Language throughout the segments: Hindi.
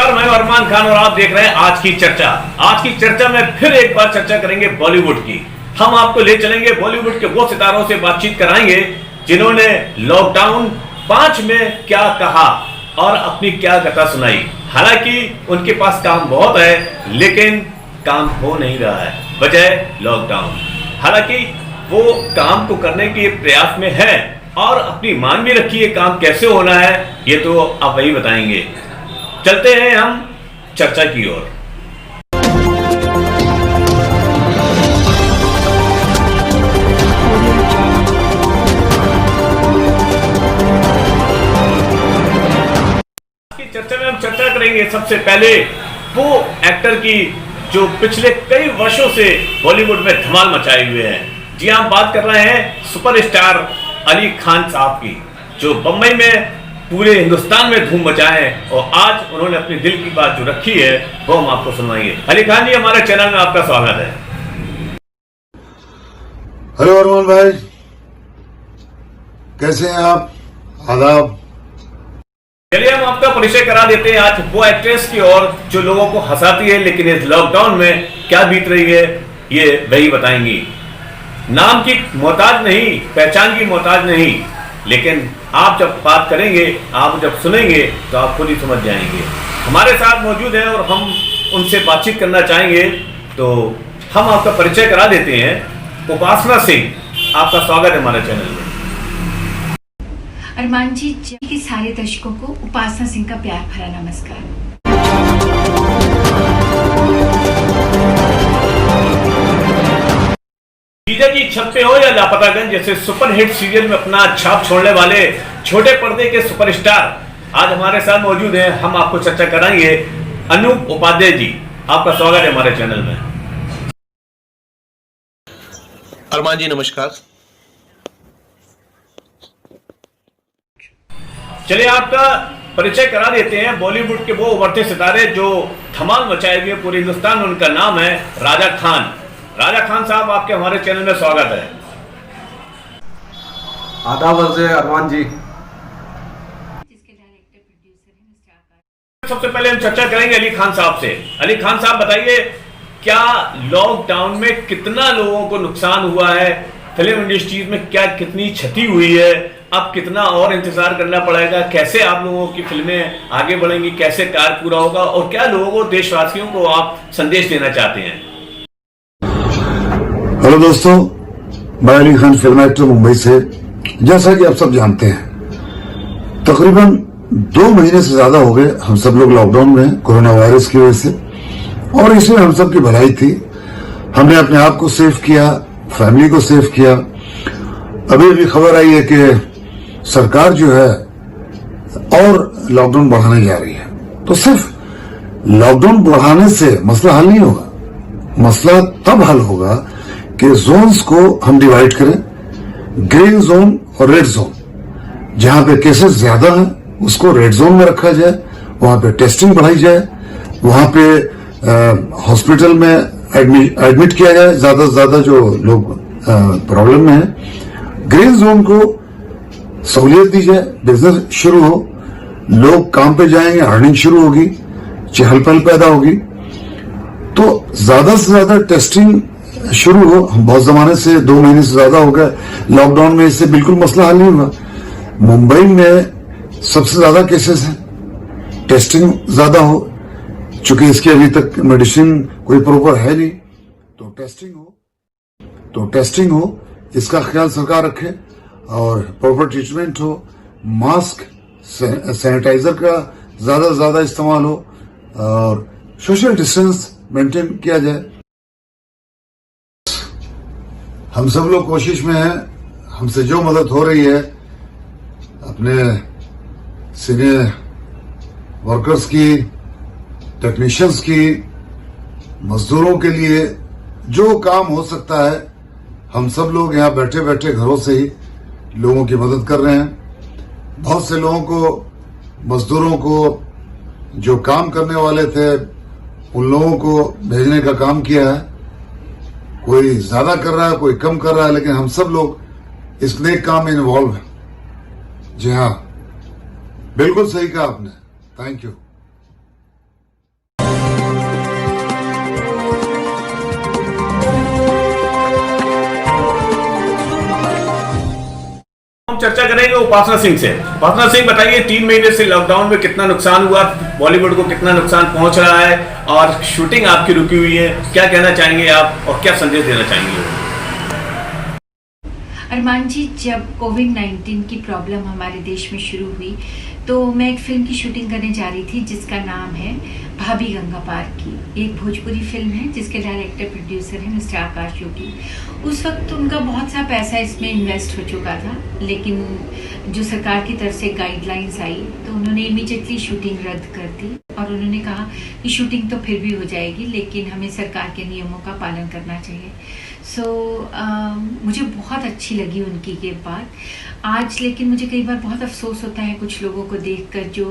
नमस्कार, मैं अरमान खान और आप देख रहे हैं आज की चर्चा। आज की चर्चा में फिर एक बार चर्चा करेंगे बॉलीवुड की। हम आपको ले चलेंगे बॉलीवुड के वो सितारों से बातचीत कराएंगे जिन्होंने लॉकडाउन 5 में क्या कहा और अपनी क्या कथा सुनाई। हालांकि उनके पास काम बहुत है लेकिन काम हो नहीं रहा है वजह लॉकडाउन। हालांकि वो काम को करने के प्रयास में है और अपनी मान भी रखी है काम कैसे होना है ये तो आप वही बताएंगे। चलते हैं हम चर्चा की ओर। आज की चर्चा में हम चर्चा करेंगे सबसे पहले वो एक्टर की जो पिछले कई वर्षों से बॉलीवुड में धमाल मचाए हुए हैं। जी हम बात कर रहे हैं सुपरस्टार अली खान साहब की, जो बम्बई में पूरे हिंदुस्तान में धूम मचाए हैं और आज उन्होंने अपने दिल की बात जो रखी है वो हम आपको सुनाएंगे। अली खान जी, हमारे चैनल में आपका स्वागत है। हेलो अरमान भाई, कैसे हैं आप? आदाब। चलिए हम आपका परिचय करा देते हैं आज वो एक्ट्रेस की और जो लोगों को हंसाती है लेकिन इस लॉकडाउन में क्या बीत रही है ये वही बताएंगी। नाम की मोहताज नहीं, पहचान की मोहताज नहीं, लेकिन आप जब बात करेंगे, आप जब सुनेंगे तो आप खुद ही समझ जाएंगे। हमारे साथ मौजूद हैं और हम उनसे बातचीत करना चाहेंगे, तो हम आपका परिचय करा देते हैं। उपासना सिंह, आपका स्वागत है हमारे चैनल में। अरमान जी के सारे दर्शकों को उपासना सिंह का प्यार भरा नमस्कार। जीजा जी छत पे हो या लापतागंज जैसे सुपरहिट सीरियल में अपना छाप छोड़ने वाले छोटे पर्दे के सुपरस्टार आज हमारे साथ मौजूद हैं। हम आपको चर्चा कराएंगे। अनूप उपाध्याय जी, आपका स्वागत है हमारे चैनल में। अरमान जी नमस्कार। चलिए आपका परिचय करा देते हैं। बॉलीवुड के वो उभरते सितारे जो धमाल मचाए हुए पूरे हिंदुस्तान में, उनका नाम है राजा खान। राजा खान साहब, आपके हमारे चैनल में स्वागत है। आदाब अर्ज़ है अरमान जी। सबसे पहले हम चर्चा करेंगे अली खान साहब से। अली खान साहब बताइए, क्या लॉकडाउन में कितना लोगों को नुकसान हुआ है, फिल्म इंडस्ट्री में क्या कितनी क्षति हुई है, अब कितना और इंतजार करना पड़ेगा, कैसे आप लोगों की फिल्में आगे बढ़ेंगी, कैसे कार्य पूरा होगा और क्या लोगों को, देशवासियों को आप संदेश देना चाहते हैं? हेलो दोस्तों, मैं अली खान फिल्म एक्टर मुंबई से। जैसा कि आप सब जानते हैं, तकरीबन 2 महीने से ज्यादा हो गए हम सब लोग लॉकडाउन में कोरोना वायरस की वजह से, और इसमें हम सब की भलाई थी। हमने अपने आप को सेव किया, फैमिली को सेव किया। अभी भी खबर आई है कि सरकार जो है और लॉकडाउन बढ़ाने जा रही है। तो सिर्फ लॉकडाउन बढ़ाने से मसला हल नहीं होगा। मसला तब हल होगा कि जोन्स को हम डिवाइड करें, ग्रीन जोन और रेड जोन। जहां पे केसेस ज्यादा हैं उसको रेड जोन में रखा जाए, वहां पे टेस्टिंग बढ़ाई जाए, वहां पे हॉस्पिटल में एडमिट किया जाए ज्यादा से ज्यादा जो लोग प्रॉब्लम में है। ग्रीन जोन को सहूलियत दी जाए, बिजनेस शुरू हो, लोग काम पे जाएंगे, अर्निंग शुरू होगी, चहल पहल पैदा होगी। तो ज्यादा से ज्यादा टेस्टिंग शुरू हो। बहुत जमाने से 2 महीने से ज्यादा हो गए लॉकडाउन में, इससे बिल्कुल मसला हल नहीं हुआ। मुंबई में सबसे ज्यादा केसेस हैं, टेस्टिंग ज्यादा हो, चूंकि इसकी अभी तक मेडिसिन कोई प्रॉपर है नहीं, तो टेस्टिंग हो, इसका ख्याल सरकार रखे और प्रॉपर ट्रीटमेंट हो, मास्क सैनिटाइजर का ज्यादा से ज्यादा इस्तेमाल हो और सोशल डिस्टेंस मेंटेन किया जाए। हम सब लोग कोशिश में हैं, हमसे जो मदद हो रही है अपने सीनियर वर्कर्स की, टेक्नीशियंस की, मजदूरों के लिए जो काम हो सकता है, हम सब लोग यहाँ बैठे बैठे घरों से ही लोगों की मदद कर रहे हैं। बहुत से लोगों को, मजदूरों को जो काम करने वाले थे उन लोगों को भेजने का काम किया है। कोई ज्यादा कर रहा है, कोई कम कर रहा है, लेकिन हम सब लोग इस नेक काम में इन्वॉल्व हैं। जी हाँ, बिल्कुल सही कहा आपने। Thank you. चर्चा करेंगे उपासना सिंह से। उपासना सिंह, बताइए 3 महीने से लॉकडाउन में कितना नुकसान हुआ, बॉलीवुड को कितना नुकसान पहुंच रहा है, और शूटिंग आपकी रुकी हुई है, क्या कहना चाहेंगे आप और क्या संदेश देना चाहेंगे? अरमान जी, जब कोविड-19 की प्रॉब्लम हमारे देश में शुरू हुई तो मैं एक फिल्म की शूटिंग करने जा रही थी जिसका नाम है भाभी गंगा पार की। एक भोजपुरी फिल्म है जिसके डायरेक्टर प्रोड्यूसर हैं मिस्टर आकाश योगी। उस वक्त उनका बहुत सा पैसा इसमें इन्वेस्ट हो चुका था, लेकिन जो सरकार की तरफ से गाइडलाइंस आई तो उन्होंने इमीडिएटली शूटिंग रद्द कर दी और उन्होंने कहा कि शूटिंग तो फिर भी हो जाएगी, लेकिन हमें सरकार के नियमों का पालन करना चाहिए। मुझे बहुत अच्छी लगी उनकी ये बात आज, लेकिन मुझे कई बार बहुत अफसोस होता है कुछ लोगों को देखकर जो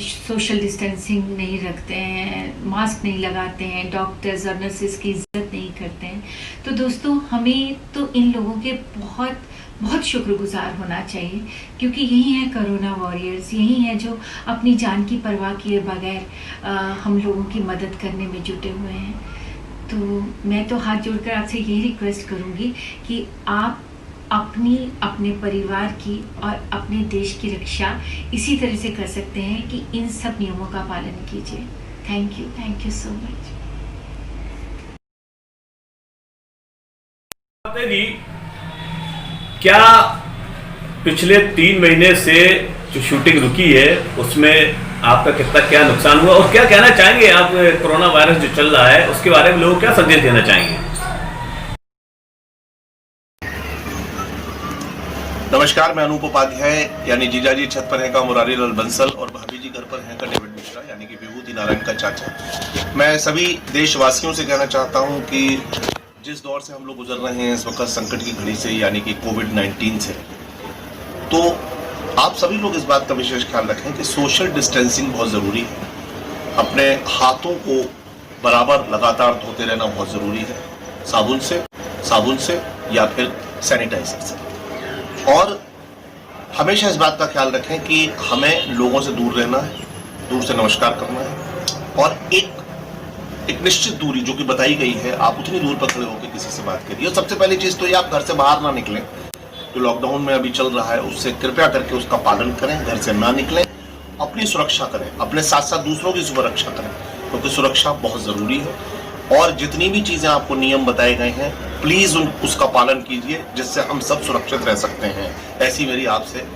सोशल डिस्टेंसिंग नहीं रखते हैं, मास्क नहीं लगाते हैं, डॉक्टर्स और नर्सेज की इज्जत नहीं करते हैं। तो दोस्तों, हमें तो इन लोगों के बहुत बहुत शुक्रगुजार होना चाहिए, क्योंकि यही है कोरोना वॉरियर्स, यही है जो अपनी जान की परवाह किए बगैर हम लोगों की मदद करने में जुटे हुए हैं। तो मैं तो हाथ जोड़कर आपसे यही रिक्वेस्ट करूंगी कि आप अपने परिवार की और अपने देश की रक्षा इसी तरह से कर सकते हैं कि इन सब नियमों का पालन कीजिए। Thank you so much. जी, क्या पिछले 3 महीने से जो शूटिंग रुकी है उसमें आपका कितना क्या नुकसान हुआ, और क्या कहना चाहेंगे आप कोरोना वायरस जो चल रहा है उसके बारे में लोगों को क्या संदेश देना चाहेंगे? नमस्कार, मैं अनूप उपाध्याय यानी जीजाजी छत पर है का मुरारी लाल बंसल और भाभी जी घर पर है का डेविड मिश्रा यानी कि विभूति नारायण का चाचा। मैं सभी देशवासियों से कहना चाहता हूं कि जिस दौर से हम लोग गुजर रहे हैं इस वक्त संकट की घड़ी से यानी कि कोविड-19 से, तो आप सभी लोग इस बात का विशेष ख्याल रखें कि सोशल डिस्टेंसिंग बहुत ज़रूरी है। अपने हाथों को बराबर लगातार धोते रहना बहुत ज़रूरी है, साबुन से या फिर सैनिटाइजर से। और हमेशा इस बात का ख्याल रखें कि हमें लोगों से दूर रहना है, दूर से नमस्कार करना है, और एक निश्चित दूरी जो कि बताई गई है, आप उतनी दूर पर खड़े होकर किसी से बात करिए। और सबसे पहली चीज़ तो ये, आप घर से बाहर ना निकलें। जो लॉकडाउन में अभी चल रहा है उससे कृपया करके उसका पालन करें, घर से ना निकलें, अपनी सुरक्षा करें, अपने साथ साथ दूसरों की सुरक्षा करें, क्योंकि सुरक्षा बहुत ज़रूरी है। और जितनी भी चीज़ें आपको नियम बताए गए हैं प्लीज़ उसका पालन कीजिए, जिससे हम सब सुरक्षित रह सकते हैं। ऐसी मेरी आपसे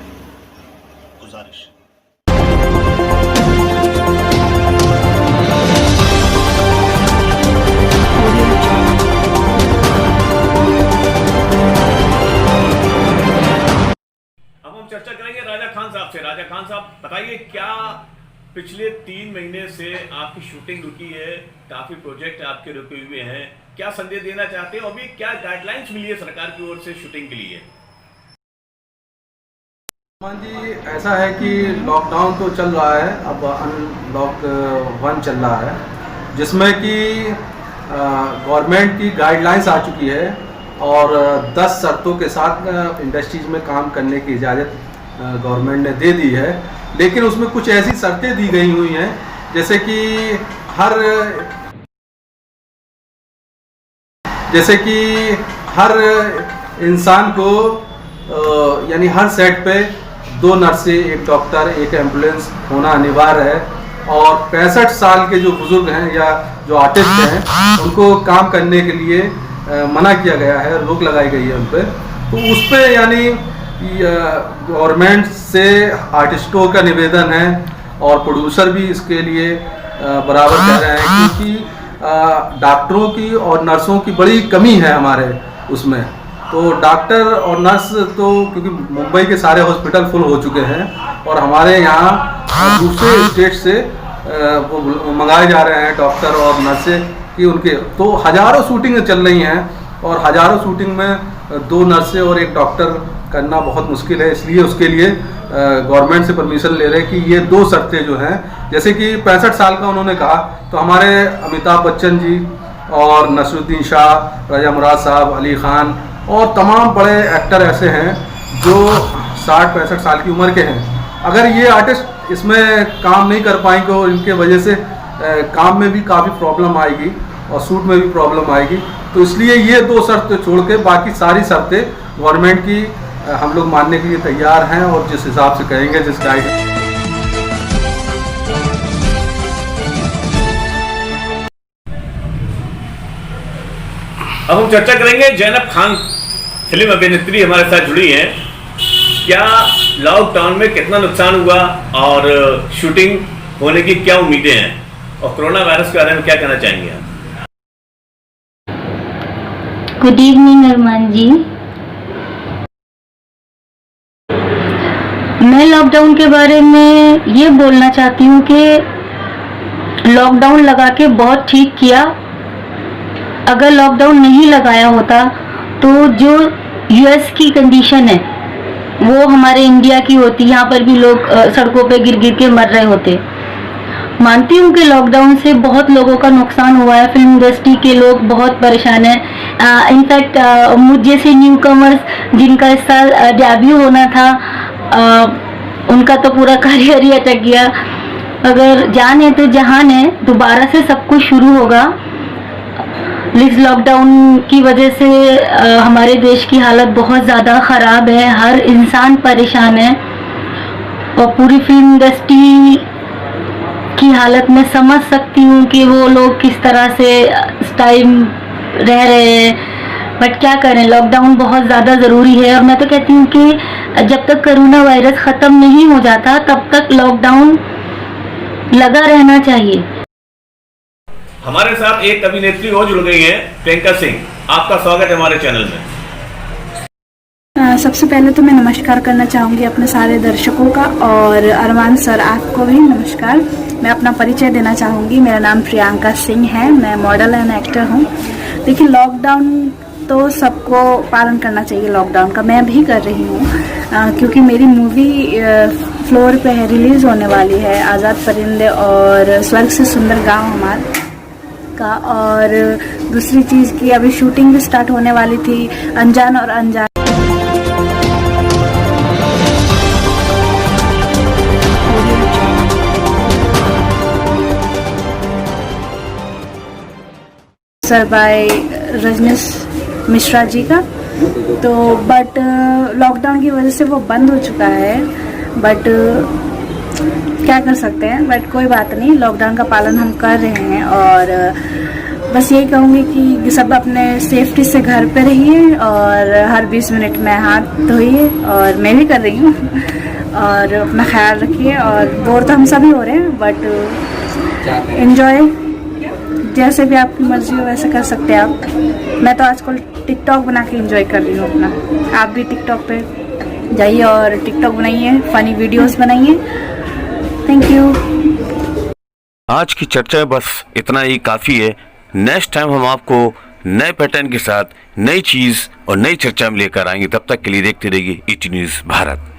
गुजारिश। चर्चा करेंगे राजा खान साहब से। राजा खान साहब, बताइए क्या पिछले 3 महीने से आपकी शूटिंग रुकी है, काफी प्रोजेक्ट आपके रुके हुए हैं, क्या संदेश देना चाहते हैं? अभी क्या गाइडलाइंस मिली है सरकार की ओर से शूटिंग के लिए? जी, ऐसा है कि लॉकडाउन तो चल रहा है, अब अनलॉक 1 चल रहा है, जिसमें कि गवर्नमेंट की गाइडलाइंस आ चुकी है और 10 शर्तों के साथ इंडस्ट्रीज में काम करने की इजाज़त गवर्नमेंट ने दे दी है। लेकिन उसमें कुछ ऐसी शर्तें दी गई हुई हैं जैसे कि हर इंसान को यानी हर सेट पे 2 नर्सें, 1 डॉक्टर, 1 एम्बुलेंस होना अनिवार्य है, और 65 साल के जो बुजुर्ग हैं या जो आर्टिस्ट हैं उनको काम करने के लिए मना किया गया है, रोक लगाई गई है उन पर। तो उस पर यानी गवर्नमेंट से आर्टिस्टों का निवेदन है और प्रोड्यूसर भी इसके लिए बराबर कह रहे हैं, क्योंकि डॉक्टरों की और नर्सों की बड़ी कमी है हमारे उसमें। तो डॉक्टर और नर्स तो क्योंकि मुंबई के सारे हॉस्पिटल फुल हो चुके हैं और हमारे यहाँ दूसरे स्टेट से वो मंगाए जा रहे हैं डॉक्टर और नर्सें कि उनके, तो हज़ारों शूटिंग चल रही हैं और हज़ारों शूटिंग में 2 नर्सें और 1 डॉक्टर करना बहुत मुश्किल है। इसलिए उसके लिए गवर्नमेंट से परमिशन ले रहे हैं कि ये 2 शर्तें जो हैं, जैसे कि 65 साल का उन्होंने कहा, तो हमारे अमिताभ बच्चन जी और नसरुद्दीन शाह, राजा मुराद साहब, अली खान और तमाम बड़े एक्टर ऐसे हैं जो 60-65 साल की उम्र के हैं। अगर ये आर्टिस्ट इसमें काम नहीं कर पाएंगे और इनके वजह से काम में भी काफ़ी प्रॉब्लम आएगी और शूट में भी प्रॉब्लम आएगी, तो इसलिए ये 2 शर्त छोड़ के बाकी सारी शर्तें गवर्नमेंट की हम लोग मानने के लिए तैयार हैं और जिस हिसाब से कहेंगे, जिस गाइड अब हम चर्चा करेंगे। जैनब खान फिल्म अभिनेत्री हमारे साथ जुड़ी हैं। क्या लॉकडाउन में कितना नुकसान हुआ और शूटिंग होने की क्या उम्मीदें हैं, और कोरोना वायरस के बारे में क्या कहना चाहेंगे आप? गुड इवनिंग अरमान जी। मैं लॉकडाउन के बारे में ये बोलना चाहती हूँ कि लॉकडाउन लगा के बहुत ठीक किया। अगर लॉकडाउन नहीं लगाया होता तो जो यूएस की कंडीशन है वो हमारे इंडिया की होती, यहाँ पर भी लोग सड़कों पे गिर गिर के मर रहे होते। मानती हूँ कि लॉकडाउन से बहुत लोगों का नुकसान हुआ है, फिल्म इंडस्ट्री के लोग बहुत परेशान हैं। इनफैक्ट मुझ जैसे न्यू कमर्स जिनका इस साल डेब्यू होना था, उनका तो पूरा करियर ही अटक गया। अगर जान है तो जहान है, दोबारा से सब कुछ शुरू होगा। इस लॉकडाउन की वजह से हमारे देश की हालत बहुत ज़्यादा ख़राब है, हर इंसान परेशान है और पूरी फिल्म इंडस्ट्री की हालत में समझ सकती हूँ कि वो लोग किस तरह से इस टाइम रह रहे हैं। बट क्या करें, लॉकडाउन बहुत ज़्यादा ज़रूरी है। और मैं तो कहती हूँ कि जब तक कोरोना वायरस ख़त्म नहीं हो जाता तब तक लॉकडाउन लगा रहना चाहिए। हमारे साथ एक अभिनेत्री और जुड़ गई है, प्रियंका सिंह। आपका स्वागत है हमारे चैनल में। सबसे पहले तो मैं नमस्कार करना चाहूँगी अपने सारे दर्शकों का, और अरमान सर आपको भी नमस्कार। मैं अपना परिचय देना चाहूँगी। मेरा नाम प्रियंका सिंह है, मैं मॉडल एंड एक्टर हूँ। देखिए, लॉकडाउन तो सबको पालन करना चाहिए लॉकडाउन का, मैं भी कर रही हूँ क्योंकि मेरी मूवी फ्लोर पे है, रिलीज़ होने वाली है, आज़ाद परिंदे और स्वर्ग से सुंदर गाँव हमारा का। और दूसरी चीज़ की अभी शूटिंग भी स्टार्ट होने वाली थी, अनजान और अनजान। सर बाय रजनीश मिश्रा जी का। तो बट लॉकडाउन की वजह से वो बंद हो चुका है, बट क्या कर सकते हैं। बट कोई बात नहीं, लॉकडाउन का पालन हम कर रहे हैं। और बस यही कहूँगी कि सब अपने सेफ्टी से घर पे रहिए और हर 20 मिनट में हाथ धोइए, और मैं भी कर रही हूँ। और अपना ख्याल रखिए। और बोर तो हम सभी हो रहे हैं, बट एंजॉय जैसे भी आपकी मर्जी हो वैसे कर सकते हैं आप। मैं तो आजकल टिकटॉक बना के एंजॉय कर रही हूँ अपना। आप भी टिकटॉक पे जाइए और टिकटॉक बनाइए, फनी वीडियोस बनाइए। Thank you. आज की चर्चा बस इतना ही काफी है। नेक्स्ट टाइम हम आपको नए पैटर्न के साथ नई चीज और नई चर्चा में लेकर आएंगे। तब तक के लिए देखते रहिए ET न्यूज़ भारत।